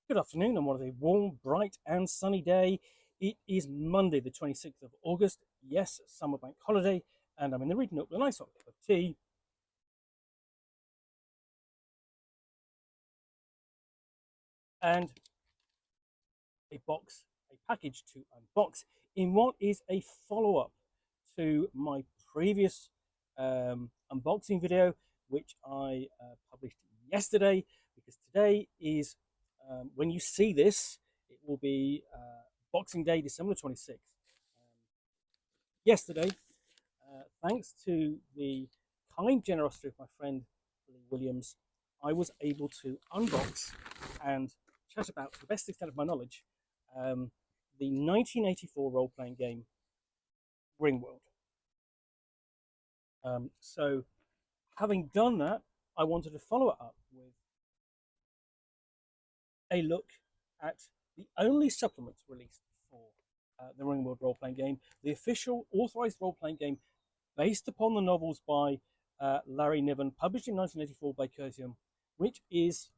Good afternoon on what is a warm, bright, and sunny day. It is Monday, the 26th of August. Yes, summer bank holiday, and I'm in the reading nook with a nice hot cup of tea and a package to unbox in what is a follow up to my previous unboxing video, which I published yesterday. Because today is, when you see this, it will be Boxing Day, December 26th. Yesterday, thanks to the kind generosity of my friend Lee Williams, I was able to unbox and chat about, to the best extent of my knowledge, the 1984 role playing game Ringworld. So, having done that, I wanted to follow it up with a look at the only supplement released for the Ringworld role playing game, the official authorized role playing game based upon the novels by Larry Niven, published in 1984 by Curtium, which is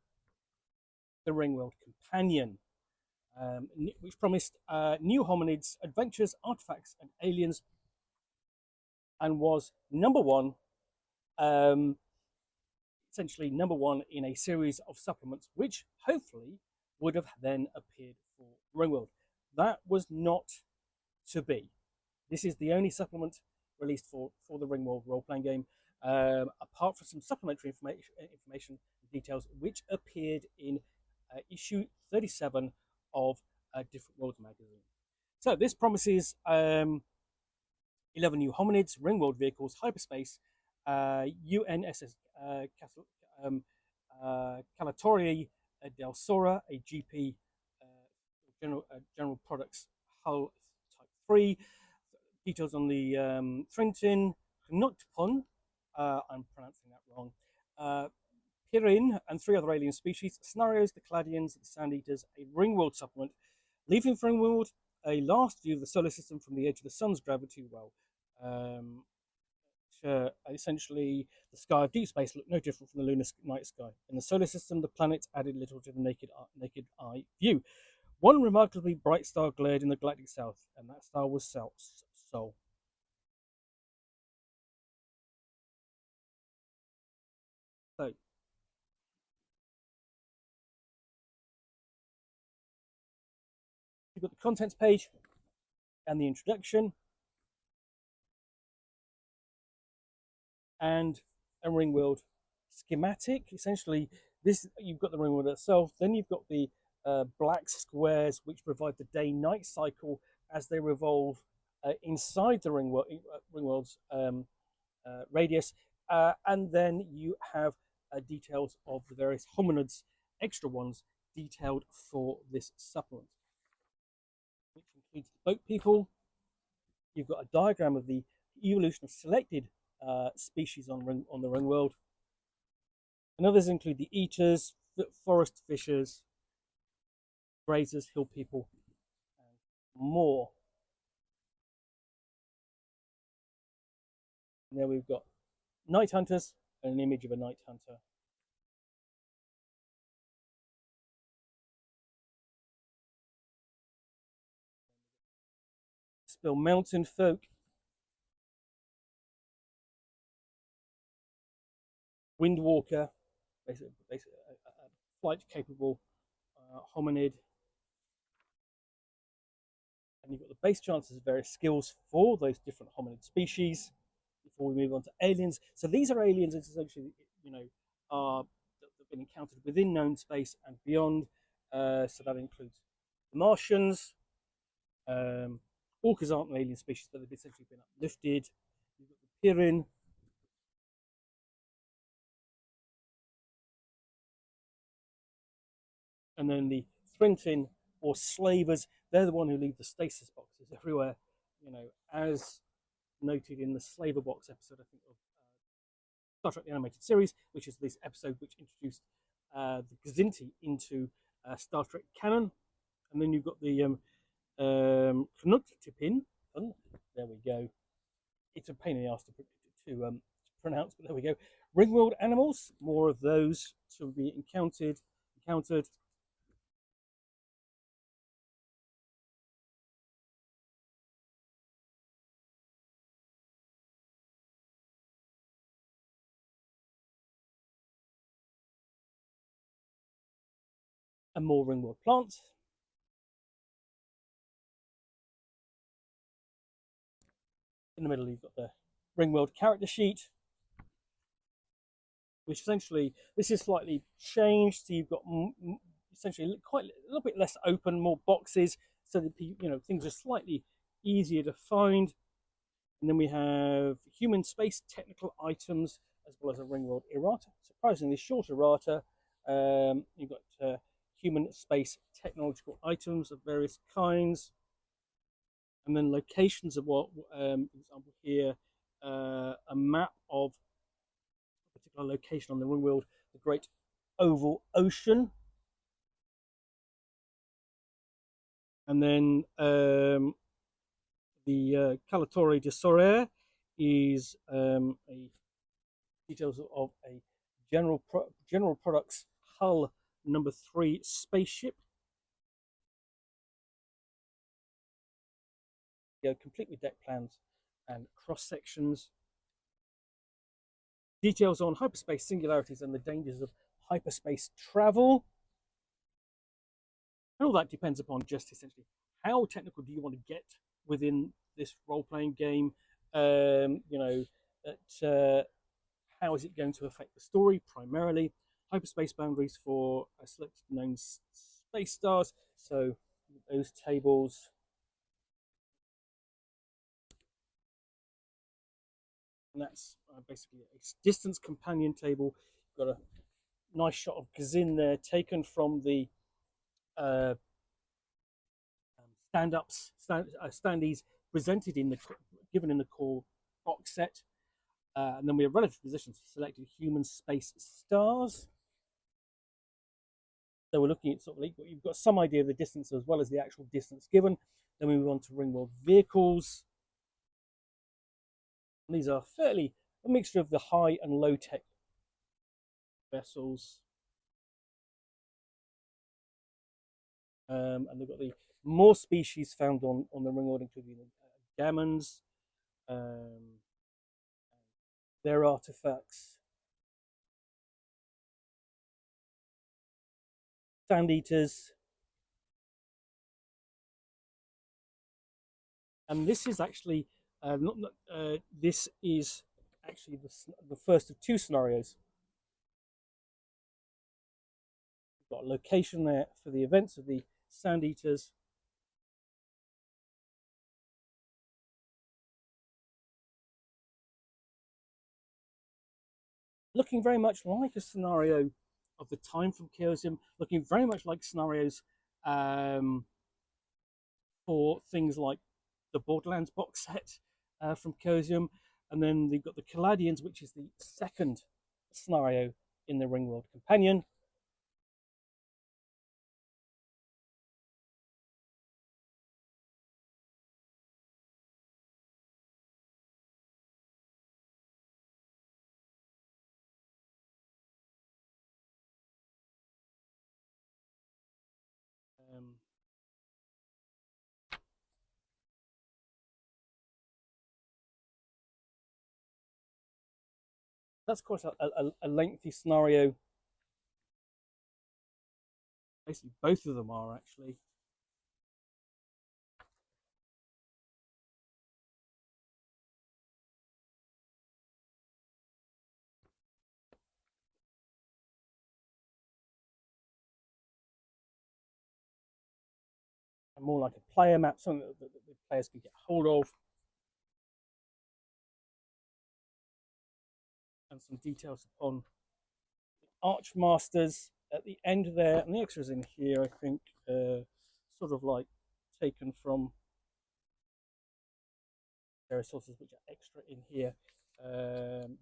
the Ringworld Companion, which promised new hominids, adventures, artifacts, and aliens, and was number one, um, essentially number one in a series of supplements, which hopefully would have then appeared for Ringworld. That was not to be. This is the only supplement released for the Ringworld role-playing game, apart from some supplementary information details which appeared in issue 37 of Different Worlds magazine. So this promises 11 new hominids, Ringworld vehicles, hyperspace, UNSS Calatori del Sora, a GP General Products Hull Type 3. Details on the Thrintin, Knutpon, I'm pronouncing that wrong, Pirin, and 3 other alien species, scenarios, the Cladians, the Sand Eaters, a Ringworld supplement, leaving for Ringworld, a last view of the solar system from the edge of the sun's gravity well. Essentially, the sky of deep space looked no different from the lunar night sky. In the solar system, the planets added little to the naked eye view. One remarkably bright star glared in the galactic south, and that star was Sol. So you've got the contents page and the introduction, and a Ringworld schematic. Essentially, this you've got the Ringworld itself. Then you've got the black squares which provide the day-night cycle as they revolve inside the Ringworld's radius, and then you have details of the various hominids, extra ones detailed for this supplement, which includes the boat people. You've got a diagram of the evolution of selected species on the Ringworld. And others include the eaters, forest fishers, grazers, hill people, and more. And there we've got night hunters and an image of a night hunter. Spill mountain folk, windwalker, basically a flight capable hominid. And you've got the base chances of various skills for those different hominid species before we move on to aliens. So these are aliens that essentially, are that have been encountered within known space and beyond. So that includes the Martians. Orcas aren't an alien species, but they've essentially been uplifted. You've got the Pirin, and then the Thrintin or slavers. They're the one who leave the stasis boxes everywhere, as noted in the Slaver Box episode, I think, of Star Trek the Animated Series, which is this episode which introduced the Gazinti into Star Trek canon. And then you've got the Knutipin. There we go. It's a pain in the ass to pronounce, but there we go. Ringworld animals, more of those to be encountered. and more Ringworld plants. In the middle, you've got the Ringworld character sheet, which essentially this is slightly changed. So you've got essentially quite a little bit less open, more boxes, so that things are slightly easier to find. And then we have human space technical items as well as a Ringworld errata. Surprisingly short errata. You've got human space technological items of various kinds. And then locations of what, for example, here, a map of a particular location on the Ringworld, the Great Oval Ocean. And then the Calatore de Sorare is a details of a General Products Hull #3 spaceship. Complete with deck plans and cross sections. Details on hyperspace singularities and the dangers of hyperspace travel. And all that depends upon just essentially how technical do you want to get within this role-playing game. How is it going to affect the story primarily? Hyperspace boundaries for selected known space stars. So those tables. And that's basically a distance companion table. You've got a nice shot of Gazin there, taken from the standees presented given in the core box set. And then we have relative positions for selected human space stars. So we're looking at you've got some idea of the distance as well as the actual distance given. Then we move on to Ringworld vehicles. And these are fairly a mixture of the high and low tech vessels. And they've got the more species found on the Ringworld, including gammons, their artifacts, sand eaters, and this is actually this is actually the first of two scenarios. We've got a location there for the events of the sand eaters. Looking very much like a scenario of the time from Chaosium, looking very much like scenarios for things like the Borderlands box set from Chaosium. And then they've got the Caladians, which is the second scenario in the Ringworld Companion. That's quite a lengthy scenario. Basically, both of them are actually. And more like a player map, something that the players can get hold of. And some details upon the Archmasters at the end there, and the extras in here, I think, sort of like taken from various sources which are extra in here,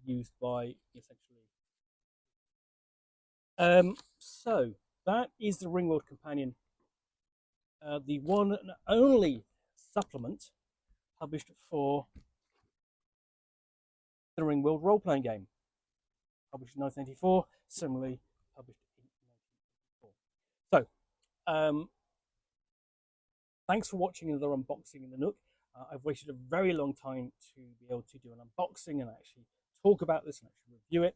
used by essentially. So that is the Ringworld Companion, the one and only supplement published for the Ringworld role-playing game, published in 1984, similarly published in 1984. So, thanks for watching another unboxing in the Nook. I've waited a very long time to be able to do an unboxing and actually talk about this and actually review it.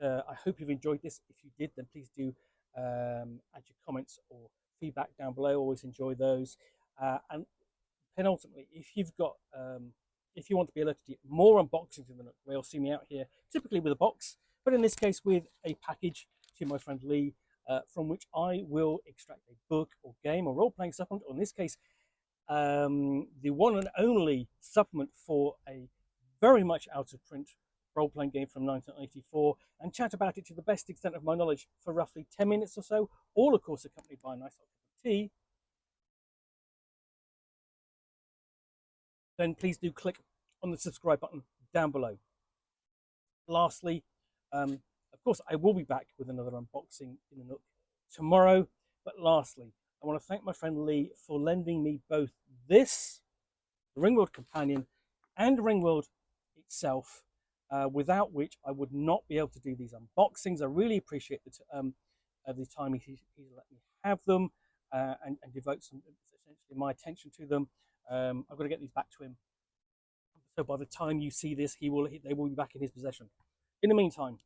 I hope you've enjoyed this. If you did, then please do add your comments or feedback down below. Always enjoy those. And penultimately, if you want to be alerted to more unboxings in the Nook, where you'll see me out here, typically with a box, but in this case with a package to my friend Lee, from which I will extract a book or game or role-playing supplement, or in this case, the one and only supplement for a very much out of print role-playing game from 1984, and chat about it to the best extent of my knowledge for roughly 10 minutes or so, all of course accompanied by a nice hot cup of tea, then please do click on the subscribe button down below. Lastly, of course, I will be back with another unboxing in the Nook tomorrow. But lastly, I want to thank my friend Lee for lending me both this, the Ringworld Companion, and Ringworld itself, without which I would not be able to do these unboxings. I really appreciate the time he's let me have them, and devote essentially my attention to them. I've got to get these back to him. So by the time you see this, they will be back in his possession. In the meantime,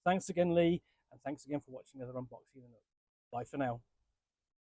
thanks again, Lee, and thanks again for watching another unboxing. Bye for now.